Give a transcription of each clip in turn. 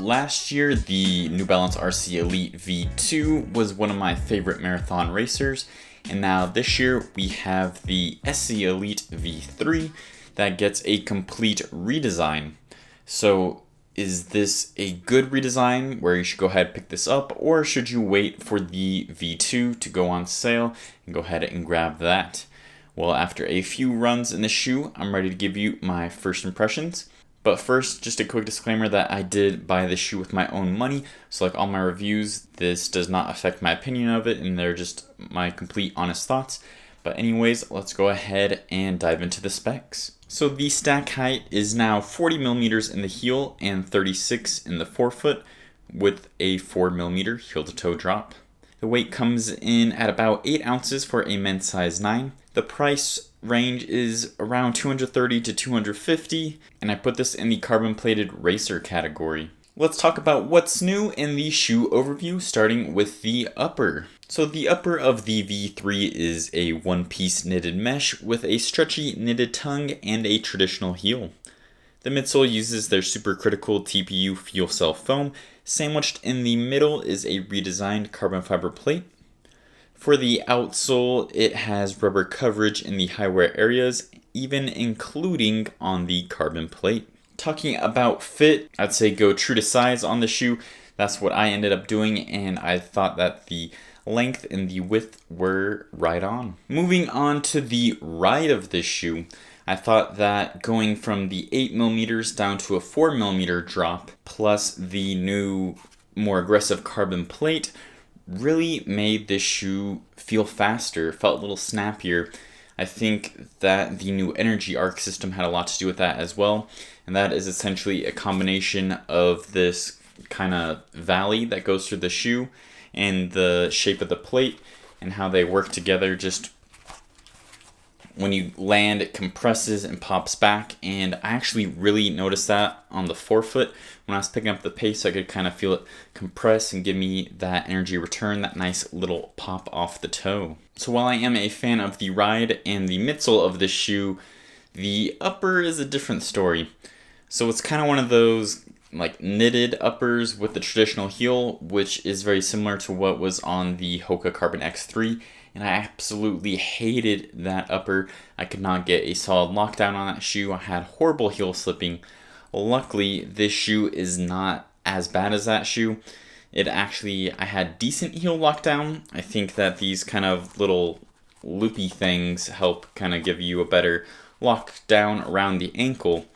last year, the New Balance RC Elite V2 was one of my favorite marathon racers, and now this year we have the SC Elite V3 that gets a complete redesign. So is this a good redesign where you should go ahead and pick this up, or should you wait for the V2 to go on sale and go ahead and grab that? Well, after a few runs in the shoe, I'm ready to give you my first impressions. But first, just a quick disclaimer that I did buy this shoe with my own money, so like all my reviews, this does not affect my opinion of it, and they're just my complete honest thoughts. But anyways, let's go ahead and dive into the specs. So the stack height is now 40 millimeters in the heel and 36 in the forefoot, with a 4 millimeter heel to toe drop. The weight comes in at about 8 ounces for a men's size 9. The price range is around $230 to $250, and I put this in the carbon plated racer category. Let's talk about what's new in the shoe overview, starting with the upper. So the upper of the V3 is a one-piece knitted mesh with a stretchy knitted tongue and a traditional heel. The midsole uses their supercritical TPU fuel cell foam. Sandwiched in the middle is a redesigned carbon fiber plate. For the outsole, it has rubber coverage in the high wear areas, even including on the carbon plate. Talking about fit, I'd say go true to size on the shoe. That's what I ended up doing, and I thought that the length and the width were right on. Moving on to the ride of this shoe, I thought that going from the 8 millimeters down to a 4 millimeter drop, plus the new, more aggressive carbon plate, really made this shoe feel faster, felt a little snappier. I think that the new energy arc system had a lot to do with that as well, and that is essentially a combination of this kind of valley that goes through the shoe and the shape of the plate and how they work together. Just when you land, it compresses and pops back, and I actually really noticed that on the forefoot. When I was picking up the pace, I could kind of feel it compress and give me that energy return, that nice little pop off the toe. So while I am a fan of the ride and the midsole of this shoe, the upper is a different story. So it's kind of one of those like knitted uppers with the traditional heel, which is very similar to what was on the Hoka Carbon X3. And I absolutely hated that upper. I could not get a solid lockdown on that shoe. I had horrible heel slipping. Luckily, this shoe is not as bad as that shoe. I had decent heel lockdown. I think that these kind of little loopy things help kind of give you a better lockdown around the ankle.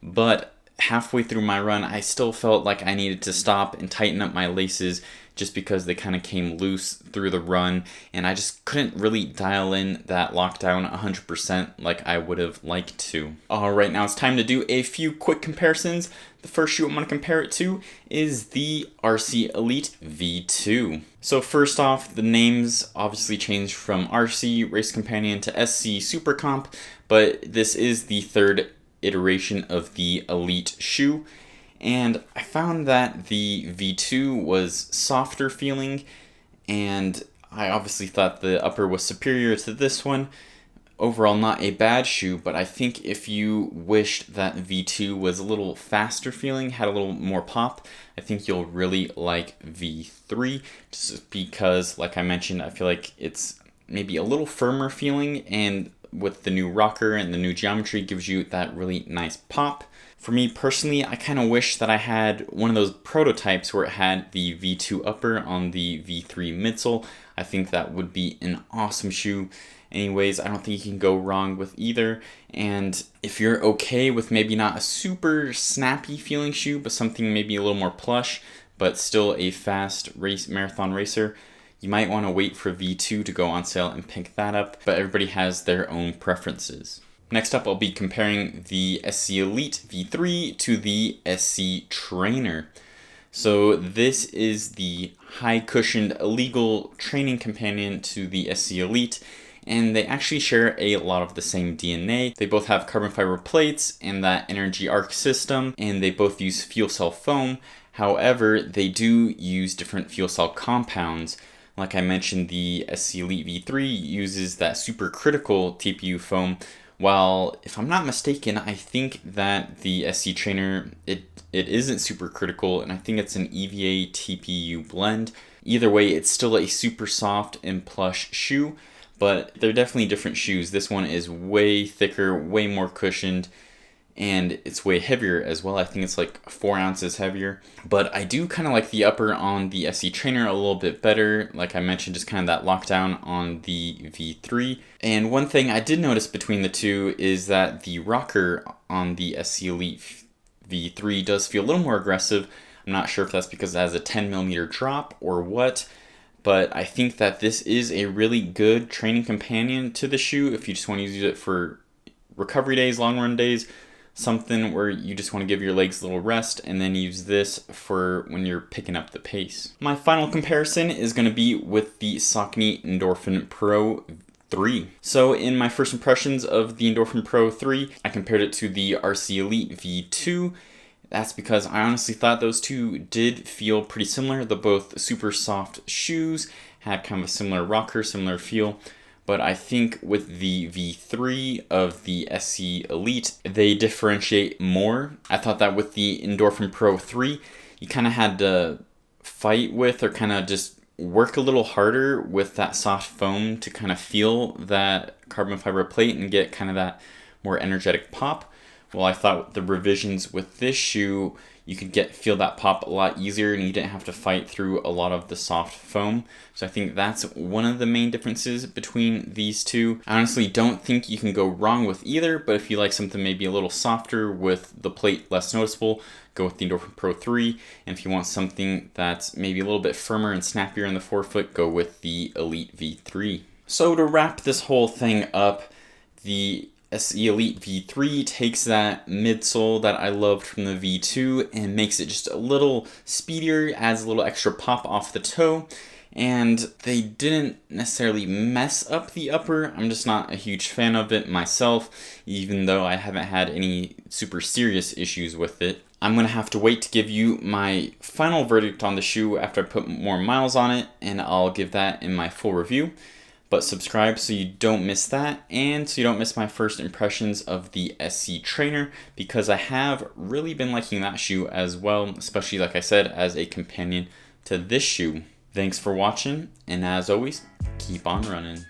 But halfway through my run, I still felt like I needed to stop and tighten up my laces just because they kind of came loose through the run, and I just couldn't really dial in that lockdown 100% like I would have liked to. Alright, now it's time to do a few quick comparisons. The first shoe I'm going to compare it to is the RC Elite V2. So first off, the names obviously changed from RC Race Companion to SC Super Comp, but this is the third iteration of the Elite shoe. And I found that the V2 was softer feeling, and I obviously thought the upper was superior to this one. Overall, not a bad shoe, but I think if you wished that V2 was a little faster feeling, had a little more pop, I think you'll really like V3, just because, like I mentioned, I feel like it's maybe a little firmer feeling, and with the new rocker and the new geometry gives you that really nice pop. For me personally, I kind of wish that I had one of those prototypes where it had the V2 upper on the V3 midsole. I think that would be an awesome shoe. Anyways, I don't think you can go wrong with either. And if you're okay with maybe not a super snappy feeling shoe, but something maybe a little more plush, but still a fast marathon racer, you might want to wait for V2 to go on sale and pick that up, but everybody has their own preferences. Next up, I'll be comparing the SC Elite V3 to the SC Trainer. So this is the high cushioned illegal training companion to the SC Elite, and they actually share a lot of the same DNA. They both have carbon fiber plates and that energy arc system, and they both use fuel cell foam. However, they do use different fuel cell compounds. Like I mentioned, the SC Elite V3 uses that supercritical TPU foam, While, if I'm not mistaken, I think that the SC Trainer, it isn't super critical, and I think it's an EVA TPU blend. Either way, it's still a super soft and plush shoe, but they're definitely different shoes. This one is way thicker, way more cushioned, and it's way heavier as well. I think it's like 4 ounces heavier. But I do kind of like the upper on the SC Trainer a little bit better. Like I mentioned, just kind of that lockdown on the V3. And one thing I did notice between the two is that the rocker on the SC Elite V3 does feel a little more aggressive. I'm not sure if that's because it has a 10mm drop or what, but I think that this is a really good training companion to the shoe if you just want to use it for recovery days, long run days, something where you just want to give your legs a little rest, and then use this for when you're picking up the pace. My final comparison is going to be with the Saucony Endorphin Pro 3. So in my first impressions of the Endorphin Pro 3, I compared it to the RC Elite V2. That's because I honestly thought those two did feel pretty similar. They're both super soft shoes, had kind of a similar rocker, similar feel. But I think with the V3 of the SC Elite, they differentiate more. I thought that with the Endorphin Pro 3, you kind of had to fight with, or kind of just work a little harder with that soft foam to kind of feel that carbon fiber plate and get kind of that more energetic pop. Well, I thought the revisions with this shoe, you could feel that pop a lot easier, and you didn't have to fight through a lot of the soft foam. So I think that's one of the main differences between these two. I honestly don't think you can go wrong with either, but if you like something maybe a little softer with the plate less noticeable, go with the Endorphin Pro 3. And if you want something that's maybe a little bit firmer and snappier in the forefoot, go with the Elite V3. So to wrap this whole thing up, the SC Elite V3 takes that midsole that I loved from the V2 and makes it just a little speedier, adds a little extra pop off the toe, and they didn't necessarily mess up the upper. I'm just not a huge fan of it myself, even though I haven't had any super serious issues with it. I'm going to have to wait to give you my final verdict on the shoe after I put more miles on it, and I'll give that in my full review. But subscribe so you don't miss that, and so you don't miss my first impressions of the SC Trainer, because I have really been liking that shoe as well, especially, like I said, as a companion to this shoe. Thanks for watching, and as always, keep on running.